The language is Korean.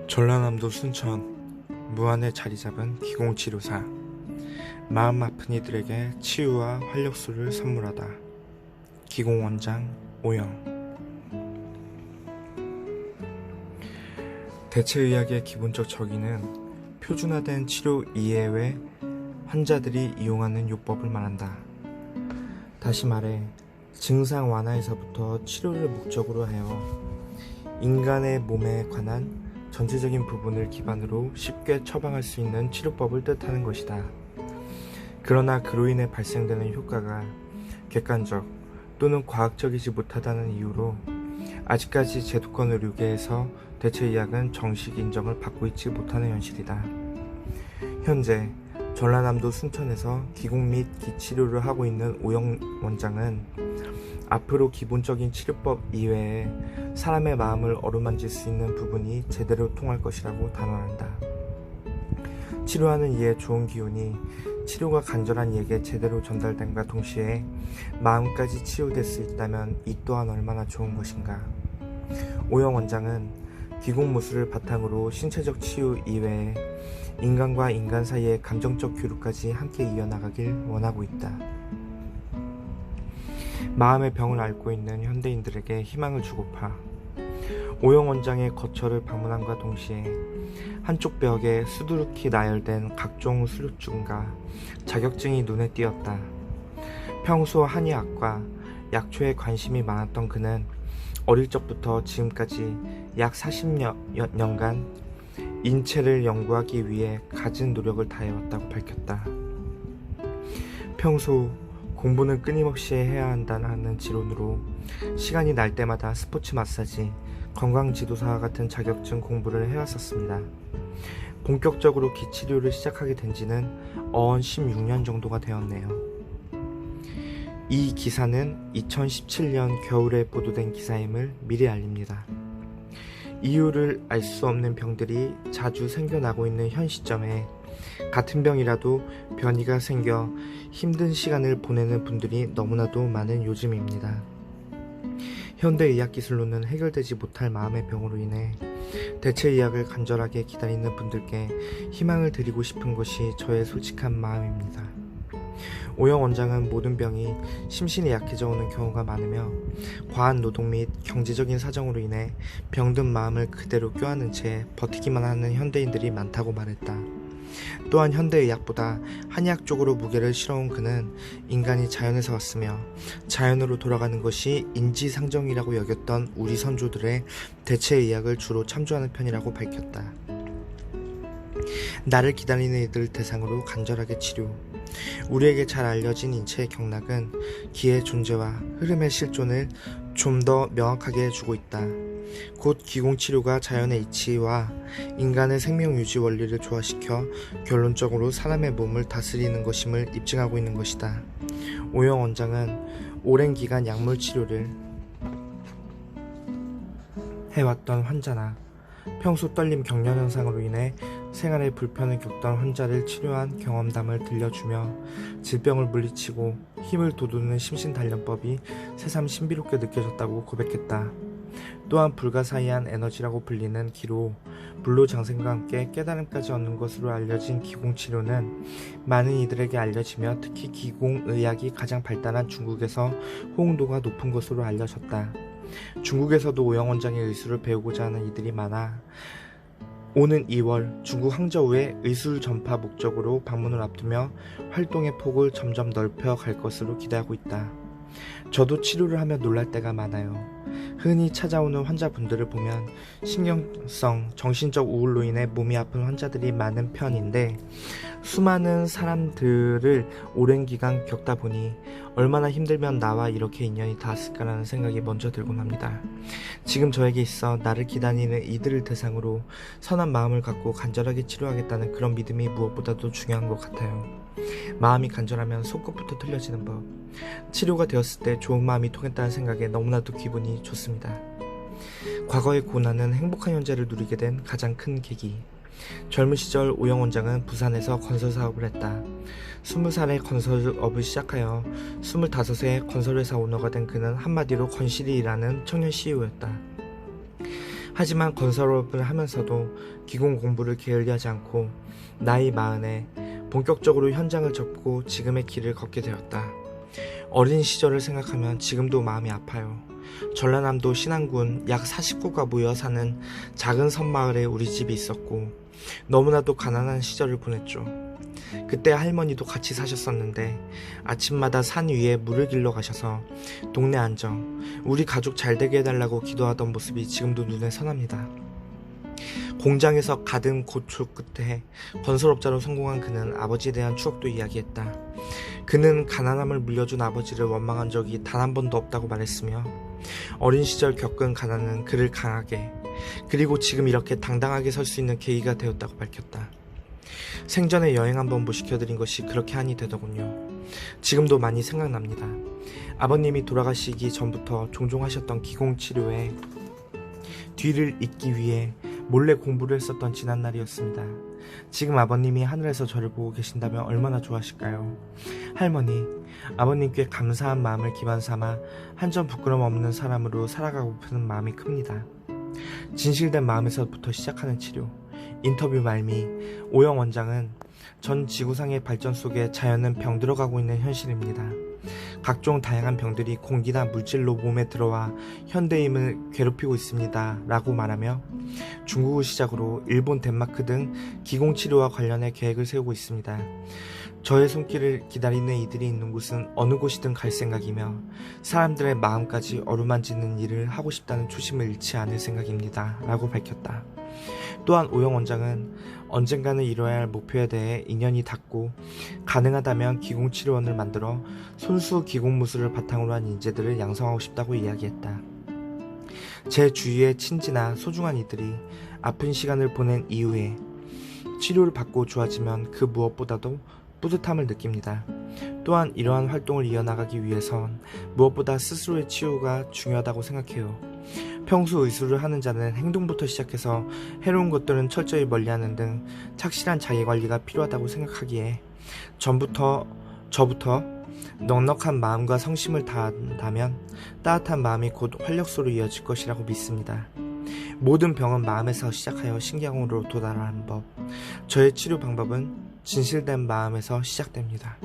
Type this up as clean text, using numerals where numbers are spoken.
전라남도 순천 무안에 자리잡은 기공치료사. 마음 아픈 이들에게 치유와 활력소를 선물하다. 기공원장 오영. 대체의학의 기본적 적인은 표준화된 치료 이외에 환자들이 이용하는 요법을 말한다. 다시 말해 증상 완화에서부터 치료를 목적으로 하여 인간의 몸에 관한 전체적인 부분을 기반으로 쉽게 처방할 수 있는 치료법을 뜻하는 것이다. 그러나 그로 인해 발생되는 효과가 객관적 또는 과학적이지 못하다는 이유로 아직까지 제도권 의료계에서 대체의학은 정식 인정을 받고 있지 못하는 현실이다. 현재 전라남도 순천에서 기공 및 기치료를 하고 있는 오영 원장은 앞으로 기본적인 치료법 이외에 사람의 마음을 어루만질 수 있는 부분이 제대로 통할 것이라고 단언한다. 치료하는 이의 좋은 기운이 치료가 간절한 이에게 제대로 전달됨과 동시에 마음까지 치유될 수 있다면 이 또한 얼마나 좋은 것인가. 오영 원장은 기공무술을 바탕으로 신체적 치유 이외에 인간과 인간 사이의 감정적 교류까지 함께 이어나가길 원하고 있다. 마음의 병을 앓고 있는 현대인들에게 희망을 주고파 오영 원장의 거처를 방문함과 동시에 한쪽 벽에 수두룩히 나열된 각종 수료증과 자격증이 눈에 띄었다. 평소 한의학과 약초에 관심이 많았던 그는 어릴 적부터 지금까지 약 40년간 인체를 연구하기 위해 갖은 노력을 다해왔다고 밝혔다. 평소 공부는 끊임없이 해야 한다는 지론으로 시간이 날 때마다 스포츠 마사지, 건강지도사 같은 자격증 공부를 해왔었습니다. 본격적으로 기치료를 시작하게 된 지는 어언 16년 정도가 되었네요. 이 기사는 2017년 겨울에 보도된 기사임을 미리 알립니다. 이유를 알 수 없는 병들이 자주 생겨나고 있는 현 시점에 같은 병이라도 변이가 생겨 힘든 시간을 보내는 분들이 너무나도 많은 요즘입니다. 현대의학 기술로는 해결되지 못할 마음의 병으로 인해 대체의학을 간절하게 기다리는 분들께 희망을 드리고 싶은 것이 저의 솔직한 마음입니다. 오영 원장은 모든 병이 심신이 약해져 오는 경우가 많으며 과한 노동 및 경제적인 사정으로 인해 병든 마음을 그대로 껴안은 채 버티기만 하는 현대인들이 많다고 말했다. 또한 현대의학보다 한의학 쪽으로 무게를 실어온 그는 인간이 자연에서 왔으며 자연으로 돌아가는 것이 인지상정이라고 여겼던 우리 선조들의 대체의학을 주로 참조하는 편이라고 밝혔다. 나를 기다리는 이들 대상으로 간절하게 치료. 우리에게 잘 알려진 인체의 경락은 기의 존재와 흐름의 실존을 좀 더 명확하게 해주고 있다. 곧 기공치료가 자연의 이치와 인간의 생명유지 원리를 조화시켜 결론적으로 사람의 몸을 다스리는 것임을 입증하고 있는 것이다. 오영 원장은 오랜 기간 약물치료를 해왔던 환자나 평소 떨림 경련 현상으로 인해 생활에 불편을 겪던 환자를 치료한 경험담을 들려주며 질병을 물리치고 힘을 돋우는 심신단련법이 새삼 신비롭게 느껴졌다고 고백했다. 또한 불가사의한 에너지라고 불리는 기로 불로장생과 함께 깨달음까지 얻는 것으로 알려진 기공치료는 많은 이들에게 알려지며 특히 기공의학이 가장 발달한 중국에서 호응도가 높은 것으로 알려졌다. 중국에서도 오영 원장의 의술을 배우고자 하는 이들이 많아 오는 2월 중국 항저우에 의술 전파 목적으로 방문을 앞두며 활동의 폭을 점점 넓혀 갈 것으로 기대하고 있다. 저도 치료를 하며 놀랄 때가 많아요. 흔히 찾아오는 환자분들을 보면 신경성, 정신적 우울로 인해 몸이 아픈 환자들이 많은 편인데 수많은 사람들을 오랜 기간 겪다 보니 얼마나 힘들면 나와 이렇게 인연이 닿았을까라는 생각이 먼저 들곤 합니다. 지금 저에게 있어 나를 기다리는 이들을 대상으로 선한 마음을 갖고 간절하게 치료하겠다는 그런 믿음이 무엇보다도 중요한 것 같아요. 마음이 간절하면 손끝부터 틀려지는 법. 치료가 되었을 때 좋은 마음이 통했다는 생각에 너무나도 기분이 좋습니다. 과거의 고난은 행복한 현재를 누리게 된 가장 큰 계기. 젊은 시절 오영 원장은 부산에서 건설 사업을 했다. 20살에 건설업을 시작하여 25세 건설회사 오너가 된 그는 한마디로 건실히 일하는 청년 CEO였다. 하지만 건설업을 하면서도 기공 공부를 게을리하지 않고 나이 40에 본격적으로 현장을 접고 지금의 길을 걷게 되었다. 어린 시절을 생각하면 지금도 마음이 아파요. 전라남도 신안군 약 40구가 모여 사는 작은 섬마을에 우리 집이 있었고 너무나도 가난한 시절을 보냈죠. 그때 할머니도 같이 사셨었는데 아침마다 산 위에 물을 길러 가셔서 동네 안정, 우리 가족 잘 되게 해달라고 기도하던 모습이 지금도 눈에 선합니다. 공장에서 가든 고초 끝에 건설업자로 성공한 그는 아버지에 대한 추억도 이야기했다. 그는 가난함을 물려준 아버지를 원망한 적이 단 한 번도 없다고 말했으며 어린 시절 겪은 가난은 그를 강하게 그리고 지금 이렇게 당당하게 설 수 있는 계기가 되었다고 밝혔다. 생전에 여행 한번 모시켜드린 것이 그렇게 한이 되더군요. 지금도 많이 생각납니다. 아버님이 돌아가시기 전부터 종종 하셨던 기공치료에 뒤를 잇기 위해 몰래 공부를 했었던 지난날이었습니다. 지금 아버님이 하늘에서 저를 보고 계신다면 얼마나 좋아하실까요? 할머니, 아버님께 감사한 마음을 기반 삼아 한 점 부끄럼 없는 사람으로 살아가고픈 마음이 큽니다. 진실된 마음에서부터 시작하는 치료. 인터뷰 말미, 오영 원장은 전 지구상의 발전 속에 자연은 병들어가고 있는 현실입니다. 각종 다양한 병들이 공기나 물질로 몸에 들어와 현대인을 괴롭히고 있습니다 라고 말하며 중국을 시작으로 일본, 덴마크 등 기공치료와 관련해 계획을 세우고 있습니다. 저의 손길을 기다리는 이들이 있는 곳은 어느 곳이든 갈 생각이며 사람들의 마음까지 어루만지는 일을 하고 싶다는 초심을 잃지 않을 생각입니다 라고 밝혔다. 또한 오영 원장은 언젠가는 이뤄야 할 목표에 대해 인연이 닿고 가능하다면 기공치료원을 만들어 손수 기공무술을 바탕으로 한 인재들을 양성하고 싶다고 이야기했다. 제 주위의 친지나 소중한 이들이 아픈 시간을 보낸 이후에 치료를 받고 좋아지면 그 무엇보다도 뿌듯함을 느낍니다. 또한 이러한 활동을 이어나가기 위해선 무엇보다 스스로의 치유가 중요하다고 생각해요. 평소 의술을 하는 자는 행동부터 시작해서 해로운 것들은 철저히 멀리하는 등 착실한 자기관리가 필요하다고 생각하기에 저부터 넉넉한 마음과 성심을 다한다면 따뜻한 마음이 곧 활력소로 이어질 것이라고 믿습니다. 모든 병은 마음에서 시작하여 신경으로 도달하는 법. 저의 치료 방법은 진실된 마음에서 시작됩니다.